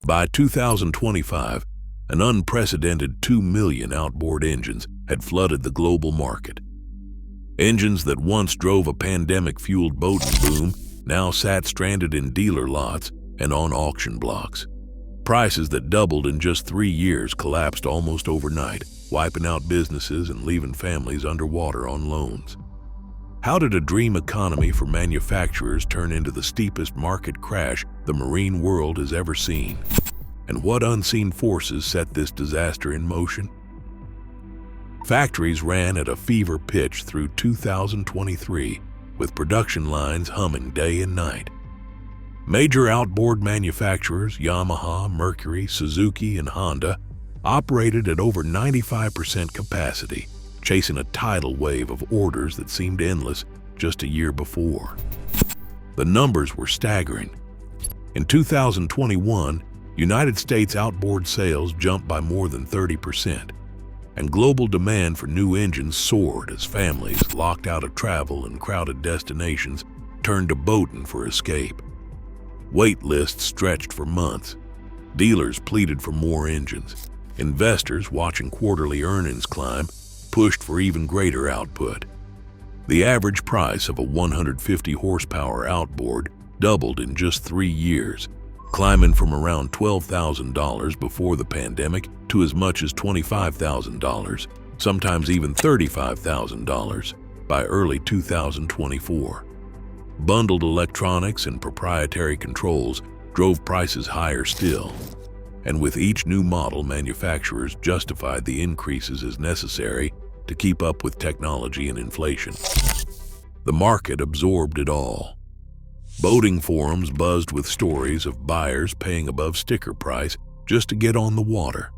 By 2025, an unprecedented 2 million outboard engines had flooded the global market. Engines that once drove a pandemic-fueled boating boom now sat stranded in dealer lots and on auction blocks. Prices that doubled in just 3 years collapsed almost overnight, wiping out businesses and leaving families underwater on loans. How did a dream economy for manufacturers turn into the steepest market crash the marine world has ever seen? And what unseen forces set this disaster in motion? Factories ran at a fever pitch through 2023, with production lines humming day and night. Major outboard manufacturers Yamaha, Mercury, Suzuki, and Honda operated at over 95% capacity, chasing a tidal wave of orders that seemed endless just a year before. The numbers were staggering. In 2021, United States outboard sales jumped by more than 30%, and global demand for new engines soared as families, locked out of travel and crowded destinations, turned to boating for escape. Wait lists stretched for months. Dealers pleaded for more engines. Investors, watching quarterly earnings climb, pushed for even greater output. The average price of a 150 horsepower outboard doubled in just 3 years, climbing from around $12,000 before the pandemic to as much as $25,000, sometimes even $35,000 by early 2024. Bundled electronics and proprietary controls drove prices higher still, and with each new model, manufacturers justified the increases as necessary to keep up with technology and inflation. The market absorbed it all. Boating forums buzzed with stories of buyers paying above sticker price just to get on the water.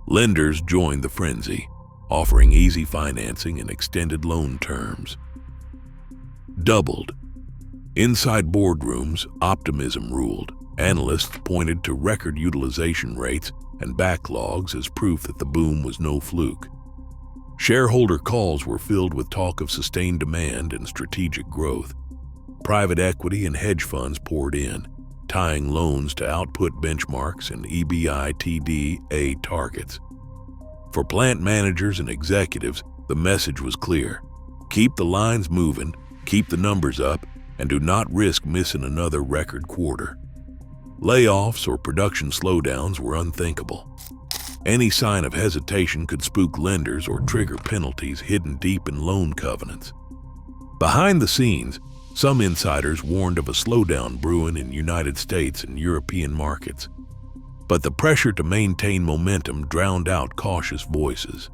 Lenders joined the frenzy, offering easy financing and extended loan terms. Doubled. Inside boardrooms, optimism ruled. Analysts pointed to record utilization rates and backlogs as proof that the boom was no fluke. Shareholder calls were filled with talk of sustained demand and strategic growth. Private equity and hedge funds poured in, tying loans to output benchmarks and EBITDA targets. For plant managers and executives, the message was clear. Keep the lines moving, keep the numbers up, and do not risk missing another record quarter. Layoffs or production slowdowns were unthinkable. Any sign of hesitation could spook lenders or trigger penalties hidden deep in loan covenants. Behind the scenes, some insiders warned of a slowdown brewing in United States and European markets. But the pressure to maintain momentum drowned out cautious voices.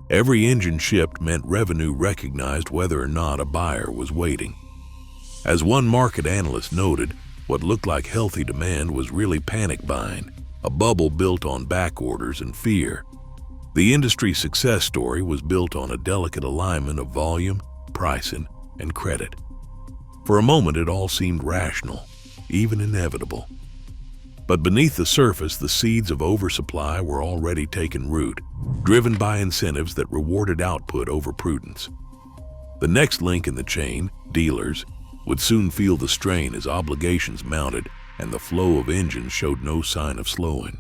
Every engine shipped meant revenue recognized whether or not a buyer was waiting. As one market analyst noted, what looked like healthy demand was really panic buying, a bubble built on back orders and fear. The industry's success story was built on a delicate alignment of volume, pricing, and credit. For a moment, it all seemed rational, even inevitable. But beneath the surface, the seeds of oversupply were already taking root, driven by incentives that rewarded output over prudence. The next link in the chain, dealers, would soon feel the strain as obligations mounted and the flow of engines showed no sign of slowing.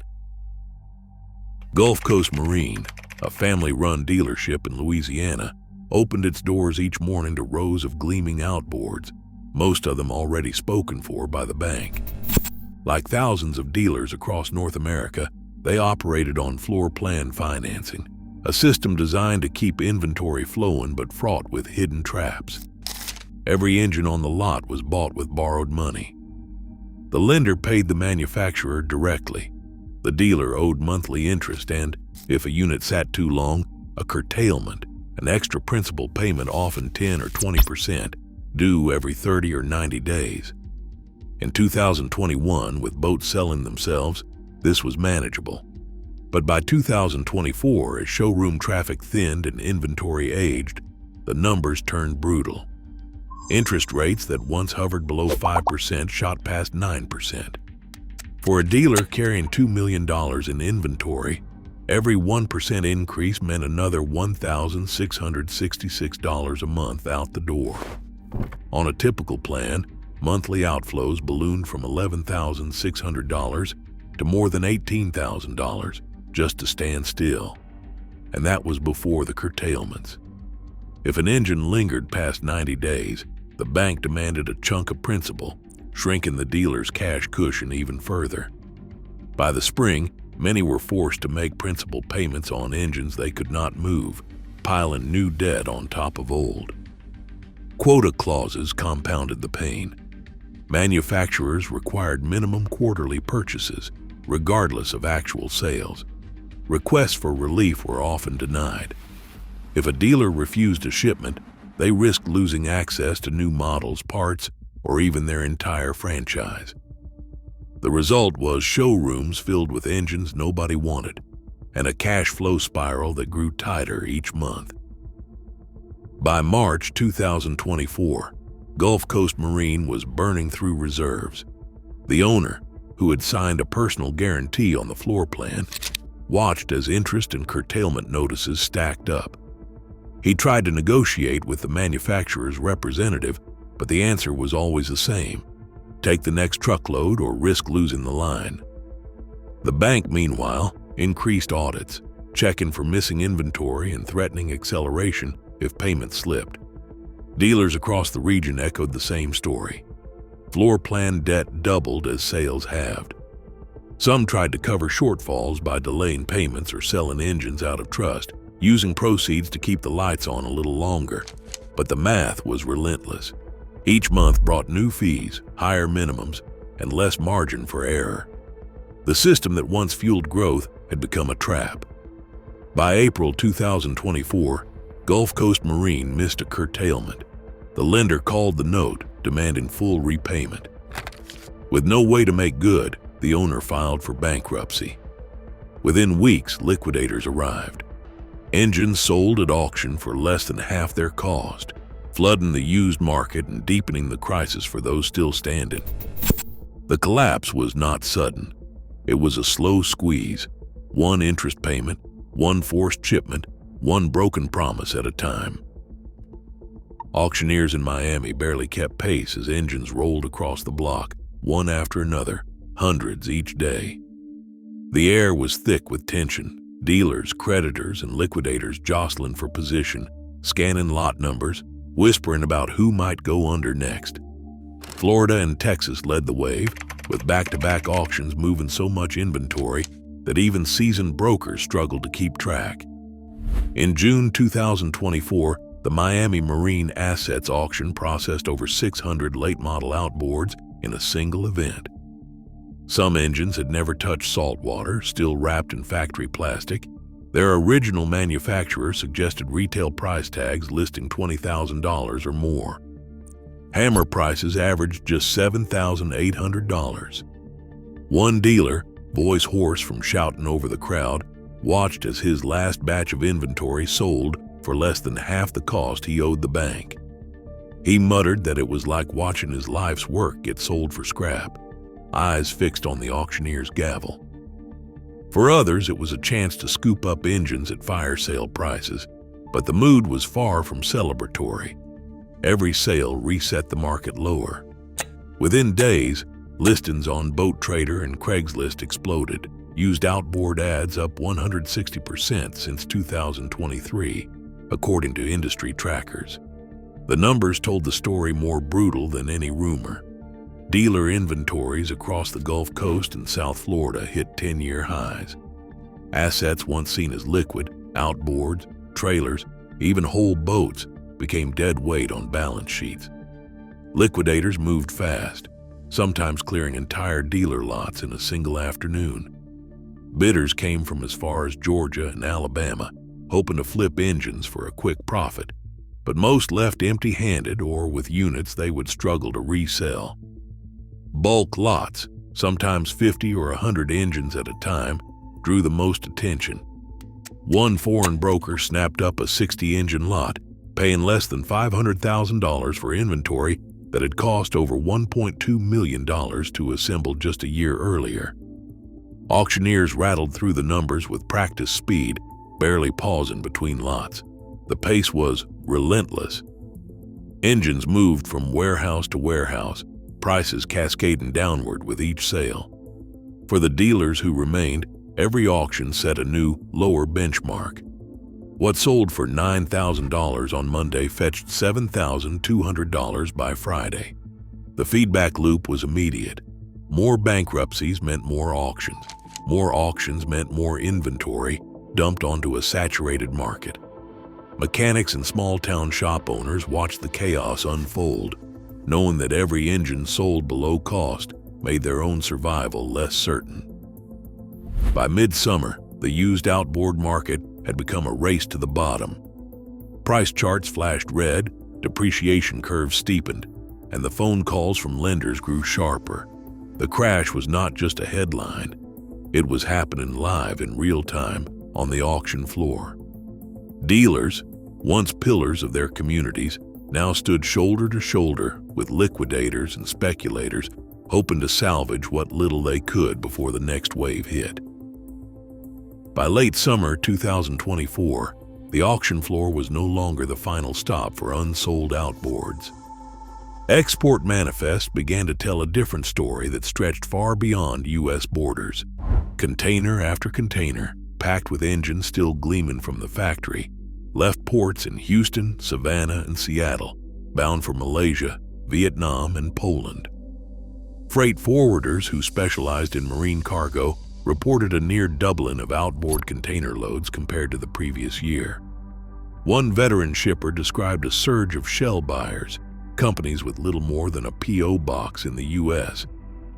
Gulf Coast Marine, a family-run dealership in Louisiana, opened its doors each morning to rows of gleaming outboards, most of them already spoken for by the bank. Like thousands of dealers across North America, they operated on floor plan financing, a system designed to keep inventory flowing but fraught with hidden traps. Every engine on the lot was bought with borrowed money. The lender paid the manufacturer directly. The dealer owed monthly interest and, if a unit sat too long, a curtailment, an extra principal payment, often 10 or 20%, due every 30 or 90 days. In 2021, with boats selling themselves, this was manageable. But by 2024, as showroom traffic thinned and inventory aged, the numbers turned brutal. Interest rates that once hovered below 5% shot past 9%. For a dealer carrying $2 million in inventory, every 1% increase meant another $1,666 a month out the door. On a typical plan, monthly outflows ballooned from $11,600 to more than $18,000 just to stand still. And that was before the curtailments. If an engine lingered past 90 days, the bank demanded a chunk of principal, shrinking the dealer's cash cushion even further. By the spring, many were forced to make principal payments on engines they could not move, piling new debt on top of old. Quota clauses compounded the pain. Manufacturers required minimum quarterly purchases, regardless of actual sales. Requests for relief were often denied. If a dealer refused a shipment, they risked losing access to new models, parts, or even their entire franchise. The result was showrooms filled with engines nobody wanted, and a cash flow spiral that grew tighter each month. By March 2024, Gulf Coast Marine was burning through reserves. The owner, who had signed a personal guarantee on the floor plan, watched as interest and curtailment notices stacked up. He tried to negotiate with the manufacturer's representative, but the answer was always the same: take the next truckload or risk losing the line. The bank, meanwhile, increased audits, checking for missing inventory and threatening acceleration if payments slipped. Dealers across the region echoed the same story. Floor plan debt doubled as sales halved. Some tried to cover shortfalls by delaying payments or selling engines out of trust, using proceeds to keep the lights on a little longer. But the math was relentless. Each month brought new fees, higher minimums, and less margin for error. The system that once fueled growth had become a trap. By April 2024, Gulf Coast Marine missed a curtailment. The lender called the note, demanding full repayment. With no way to make good, the owner filed for bankruptcy. Within weeks, liquidators arrived. Engines sold at auction for less than half their cost, flooding the used market and deepening the crisis for those still standing. The collapse was not sudden. It was a slow squeeze, one interest payment, one forced shipment, one broken promise at a time. Auctioneers in Miami barely kept pace as engines rolled across the block, one after another, hundreds each day. The air was thick with tension, dealers, creditors, and liquidators jostling for position, scanning lot numbers, whispering about who might go under next. Florida and Texas led the wave, with back-to-back auctions moving so much inventory that even seasoned brokers struggled to keep track. In June 2024, the Miami Marine Assets Auction processed over 600 late-model outboards in a single event. Some engines had never touched salt water, still wrapped in factory plastic. Their original manufacturer suggested retail price tags listing $20,000 or more. Hammer prices averaged just $7,800. One dealer, voice hoarse from shouting over the crowd, watched as his last batch of inventory sold for less than half the cost he owed the bank. He muttered that it was like watching his life's work get sold for scrap, eyes fixed on the auctioneer's gavel. For others, it was a chance to scoop up engines at fire sale prices, but the mood was far from celebratory. Every sale reset the market lower. Within days, listings on Boat Trader and Craigslist exploded, used outboard ads up 160% since 2023, according to industry trackers. The numbers told the story more brutal than any rumor. Dealer inventories across the Gulf Coast and South Florida hit 10-year highs. Assets once seen as liquid, outboards, trailers, even whole boats, became dead weight on balance sheets. Liquidators moved fast, sometimes clearing entire dealer lots in a single afternoon. Bidders came from as far as Georgia and Alabama, hoping to flip engines for a quick profit, but most left empty-handed or with units they would struggle to resell. Bulk lots, sometimes 50 or 100 engines at a time, drew the most attention. One foreign broker snapped up a 60-engine lot, paying less than $500,000 for inventory that had cost over $1.2 million to assemble just a year earlier. Auctioneers rattled through the numbers with practiced speed, barely pausing between lots. The pace was relentless. Engines moved from warehouse to warehouse, prices cascading downward with each sale. For the dealers who remained, every auction set a new, lower benchmark. What sold for $9,000 on Monday fetched $7,200 by Friday. The feedback loop was immediate. More bankruptcies meant more auctions. More auctions meant more inventory dumped onto a saturated market. Mechanics and small-town shop owners watched the chaos unfold, knowing that every engine sold below cost made their own survival less certain. By midsummer, the used outboard market had become a race to the bottom. Price charts flashed red, depreciation curves steepened, and the phone calls from lenders grew sharper. The crash was not just a headline. It was happening live in real time on the auction floor. Dealers, once pillars of their communities, now stood shoulder to shoulder with liquidators and speculators, hoping to salvage what little they could before the next wave hit. By late summer 2024, the auction floor was no longer the final stop for unsold outboards. Export manifests began to tell a different story that stretched far beyond U.S. borders. Container after container, packed with engines still gleaming from the factory, left ports in Houston, Savannah, and Seattle, bound for Malaysia, Vietnam, and Poland. Freight forwarders who specialized in marine cargo reported a near doubling of outboard container loads compared to the previous year. One veteran shipper described a surge of shell buyers, companies with little more than a P.O. box in the U.S.,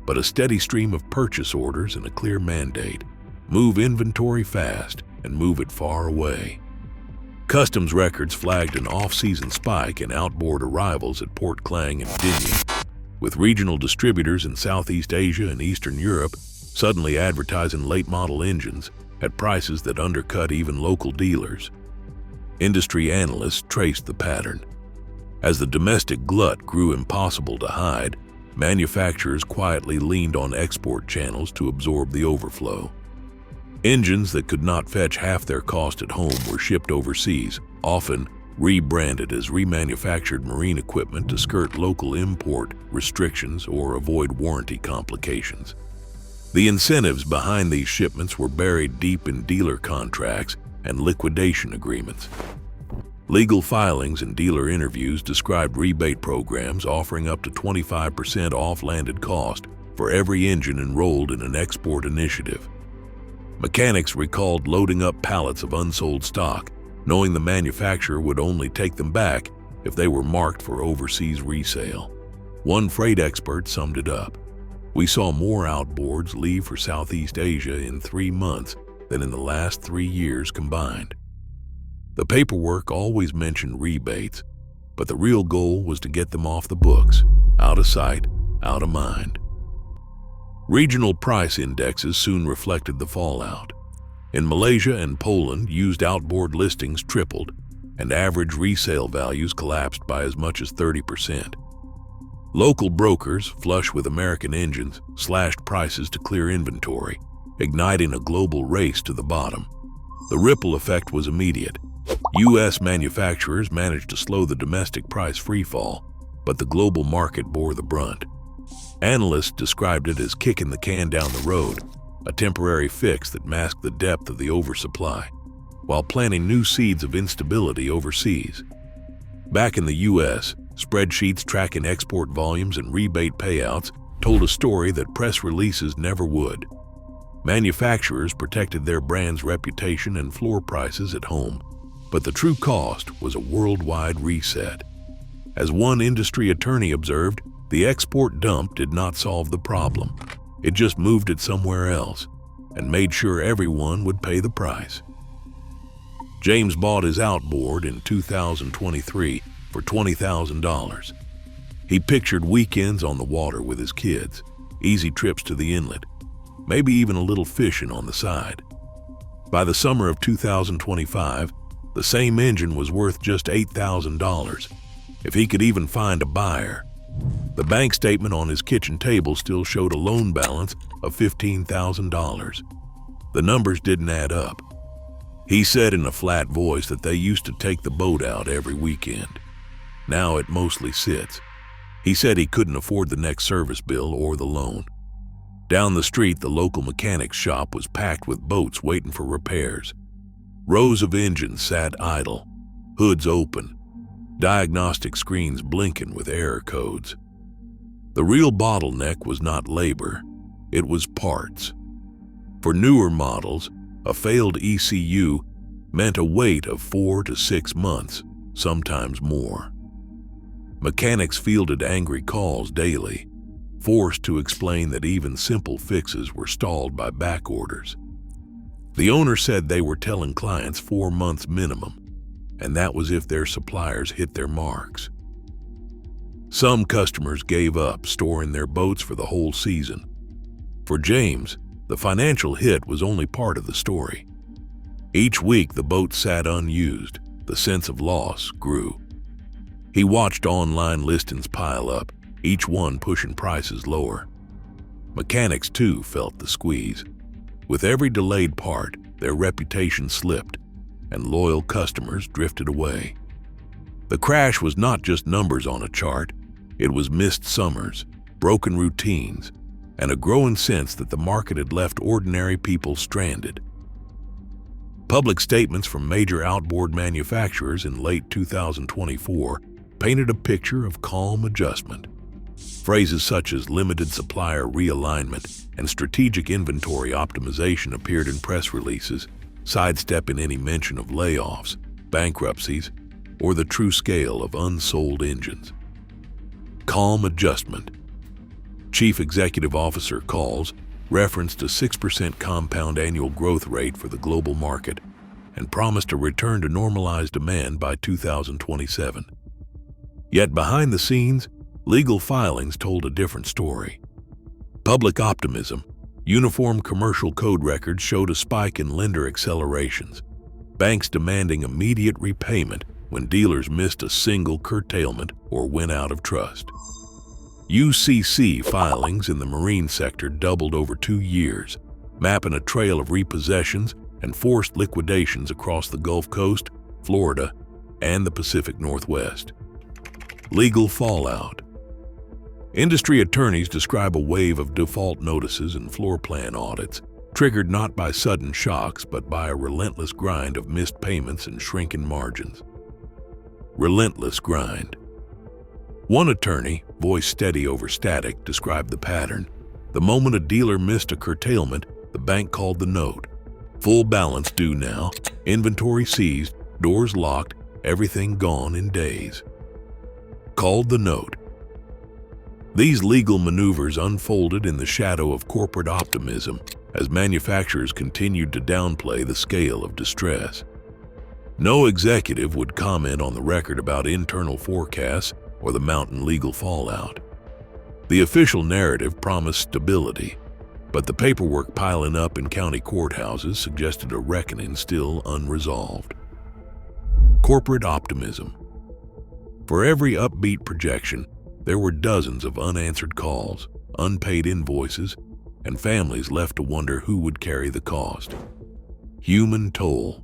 but a steady stream of purchase orders and a clear mandate: move inventory fast and move it far away. Customs records flagged an off-season spike in outboard arrivals at Port Klang and Dinghy, with regional distributors in Southeast Asia and Eastern Europe suddenly advertising late-model engines at prices that undercut even local dealers. Industry analysts traced the pattern. As the domestic glut grew impossible to hide, manufacturers quietly leaned on export channels to absorb the overflow. Engines that could not fetch half their cost at home were shipped overseas, often rebranded as remanufactured marine equipment to skirt local import restrictions or avoid warranty complications. The incentives behind these shipments were buried deep in dealer contracts and liquidation agreements. Legal filings and dealer interviews described rebate programs offering up to 25% off landed cost for every engine enrolled in an export initiative. Mechanics recalled loading up pallets of unsold stock, knowing the manufacturer would only take them back if they were marked for overseas resale. One freight expert summed it up: "We saw more outboards leave for Southeast Asia in 3 months than in the last 3 years combined." The paperwork always mentioned rebates, but the real goal was to get them off the books, out of sight, out of mind. Regional price indexes soon reflected the fallout. In Malaysia and Poland, used outboard listings tripled, and average resale values collapsed by as much as 30%. Local brokers, flush with American engines, slashed prices to clear inventory, igniting a global race to the bottom. The ripple effect was immediate. U.S. manufacturers managed to slow the domestic price freefall, but the global market bore the brunt. Analysts described it as kicking the can down the road, a temporary fix that masked the depth of the oversupply, while planting new seeds of instability overseas. Back in the U.S., spreadsheets tracking export volumes and rebate payouts told a story that press releases never would. Manufacturers protected their brand's reputation and floor prices at home, but the true cost was a worldwide reset. As one industry attorney observed, the export dump did not solve the problem. It just moved it somewhere else and made sure everyone would pay the price. James bought his outboard in 2023 for $20,000. He pictured weekends on the water with his kids, easy trips to the inlet, maybe even a little fishing on the side. By the summer of 2025, the same engine was worth just $8,000, if he could even find a buyer. The bank statement on his kitchen table still showed a loan balance of $15,000. The numbers didn't add up. He said in a flat voice that they used to take the boat out every weekend. Now it mostly sits. He said he couldn't afford the next service bill or the loan. Down the street, the local mechanic's shop was packed with boats waiting for repairs. Rows of engines sat idle, hoods open, diagnostic screens blinking with error codes. The real bottleneck was not labor, it was parts. For newer models, a failed ECU meant a wait of 4 to 6 months, sometimes more. Mechanics fielded angry calls daily, forced to explain that even simple fixes were stalled by back orders. The owner said they were telling clients 4 months minimum, and that was if their suppliers hit their marks. Some customers gave up storing their boats for the whole season. For James, the financial hit was only part of the story. Each week the boat sat unused, the sense of loss grew. He watched online listings pile up, each one pushing prices lower. Mechanics too felt the squeeze. With every delayed part, their reputation slipped, and loyal customers drifted away. The crash was not just numbers on a chart, it was missed summers, broken routines, and a growing sense that the market had left ordinary people stranded. Public statements from major outboard manufacturers in late 2024 painted a picture of calm adjustment. Phrases such as limited supplier realignment and strategic inventory optimization appeared in press releases, sidestepping any mention of layoffs, bankruptcies, or the true scale of unsold engines. Calm adjustment. Chief Executive Officer Calls referenced a 6% compound annual growth rate for the global market and promised a return to normalized demand by 2027. Yet behind the scenes, legal filings told a different story. Public optimism, uniform commercial code records showed a spike in lender accelerations, banks demanding immediate repayment when dealers missed a single curtailment or went out of trust. UCC filings in the marine sector doubled over 2 years, mapping a trail of repossessions and forced liquidations across the Gulf Coast, Florida, and the Pacific Northwest. Legal fallout. Industry attorneys describe a wave of default notices and floor plan audits, triggered not by sudden shocks but by a relentless grind of missed payments and shrinking margins. Relentless grind. One attorney, voice steady over static, described the pattern. The moment a dealer missed a curtailment, the bank called the note. Full balance due now, inventory seized, doors locked, everything gone in days. Called the note. These legal maneuvers unfolded in the shadow of corporate optimism as manufacturers continued to downplay the scale of distress. No executive would comment on the record about internal forecasts or the mountain legal fallout. The official narrative promised stability, but the paperwork piling up in county courthouses suggested a reckoning still unresolved. Corporate optimism. For every upbeat projection, there were dozens of unanswered calls, unpaid invoices, and families left to wonder who would carry the cost. Human toll.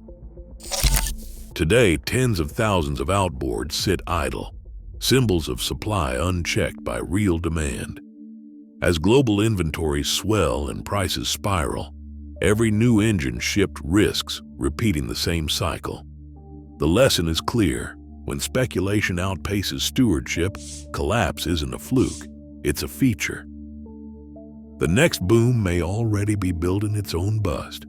Today, tens of thousands of outboards sit idle, symbols of supply unchecked by real demand. As global inventories swell and prices spiral, every new engine shipped risks repeating the same cycle. The lesson is clear. When speculation outpaces stewardship, collapse isn't a fluke, it's a feature. The next boom may already be building its own bust.